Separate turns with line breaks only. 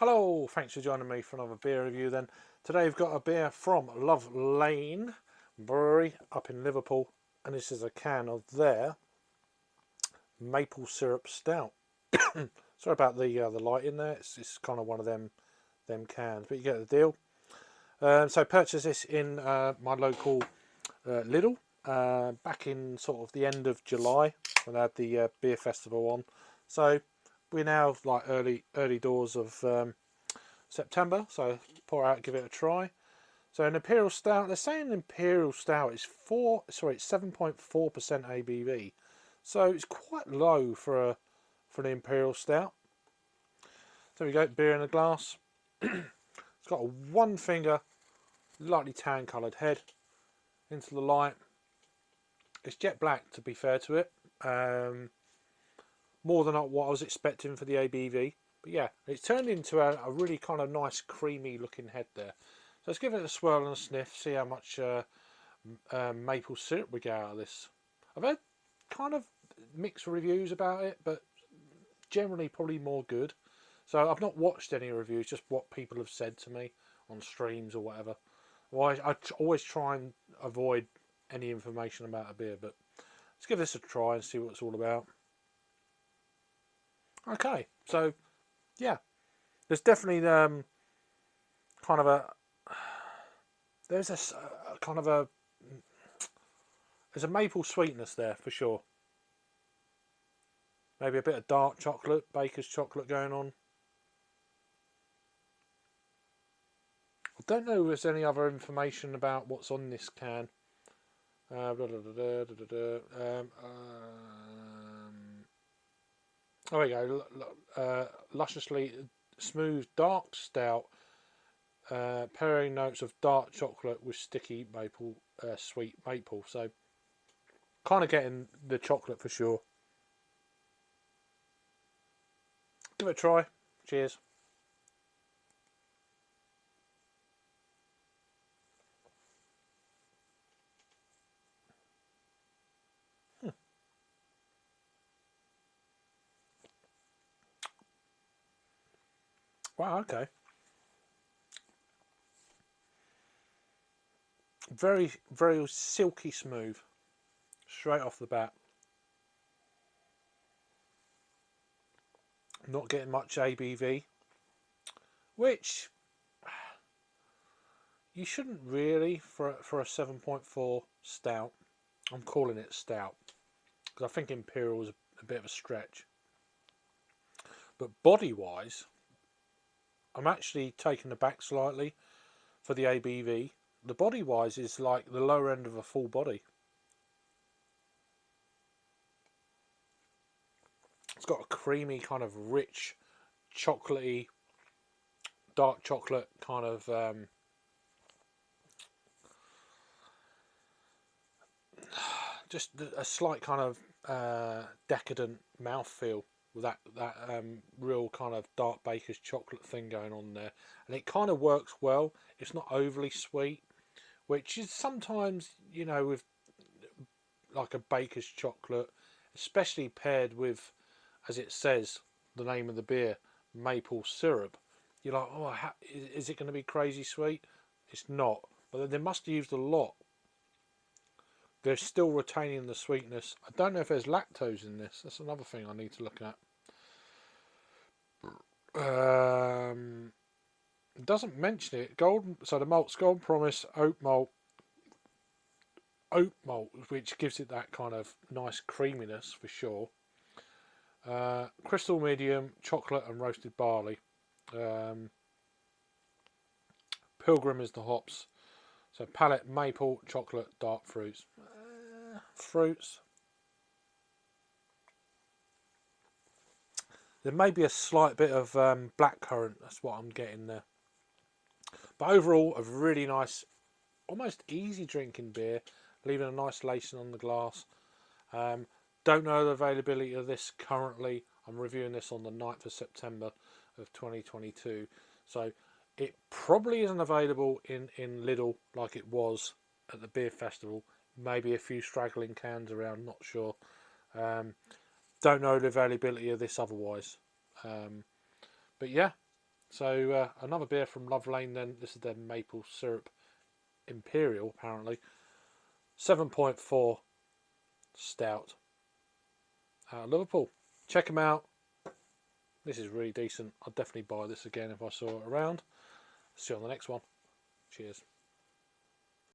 Hello, thanks for joining me for another beer review then. Today we've got a beer from Love Lane Brewery up in Liverpool, and this is a can of their maple syrup stout. Sorry about the light in there, it's kind of one of them cans, but you get the deal. So I purchased this in my local Lidl back in sort of the end of July when I had the beer festival on. So we're now like early doors of September, so pour out, give it a try. So an imperial stout, they're saying imperial stout is it's 7.4% ABV, so it's quite low for an imperial stout. So we go, beer in a glass. It's got a one finger, lightly tan coloured head into the light. It's jet black, to be fair to it. More than what I was expecting for the ABV. But yeah, it's turned into a really kind of nice creamy looking head there. So let's give it a swirl and a sniff, see how much maple syrup we get out of this. I've had kind of mixed reviews about it, but generally probably more good. So I've not watched any reviews, just what people have said to me on streams or whatever. Well, I always try and avoid any information about a beer, but let's give this a try and see what it's all about. Okay, so yeah, there's definitely kind of there's a kind of a there's a maple sweetness there for sure. Maybe a bit of dark chocolate, baker's chocolate going on. I don't know if there's any other information about what's on this can. Oh, there you go. Lusciously smooth dark stout. Pairing notes of dark chocolate with sticky maple, sweet maple. So kind of getting the chocolate for sure. Give it a try. Cheers. Wow, okay. Very, very silky smooth. Straight off the bat. Not getting much ABV. Which you shouldn't really for a 7.4 stout. I'm calling it stout because I think imperial is a bit of a stretch. But body wise, I'm actually taken aback slightly for the ABV. The body wise is like the lower end of a full body. It's got a creamy kind of rich, chocolatey, dark chocolate kind of just a slight kind of decadent mouthfeel with that real kind of dark baker's chocolate thing going on there, and it kind of works well. It's not overly sweet, which is sometimes, with like a baker's chocolate, especially paired with, as it says, the name of the beer, maple syrup. You're like, oh, is it going to be crazy sweet? It's not, but they must have used a lot. They're still retaining the sweetness. I don't know if there's lactose in this. That's another thing I need to look at. It doesn't mention it. So the malt's Golden Promise oat malt, which gives it that kind of nice creaminess for sure. Crystal medium, chocolate and roasted barley. Pilgrim is the hops. So palate, maple, chocolate, dark fruits. Fruits. There may be a slight bit of blackcurrant. That's what I'm getting there. But overall, a really nice, almost easy drinking beer, leaving a nice lacing on the glass. Don't know the availability of this currently. I'm reviewing this on the 9th of September of 2022. So it probably isn't available in Lidl like it was at the beer festival. Maybe a few straggling cans around, not sure. Don't know the availability of this otherwise. But yeah, So another beer from Love Lane then. This is their maple syrup imperial, apparently. 7.4 stout out of Liverpool. Check them out. This is really decent. I'd definitely buy this again if I saw it around. See you on the next one. Cheers.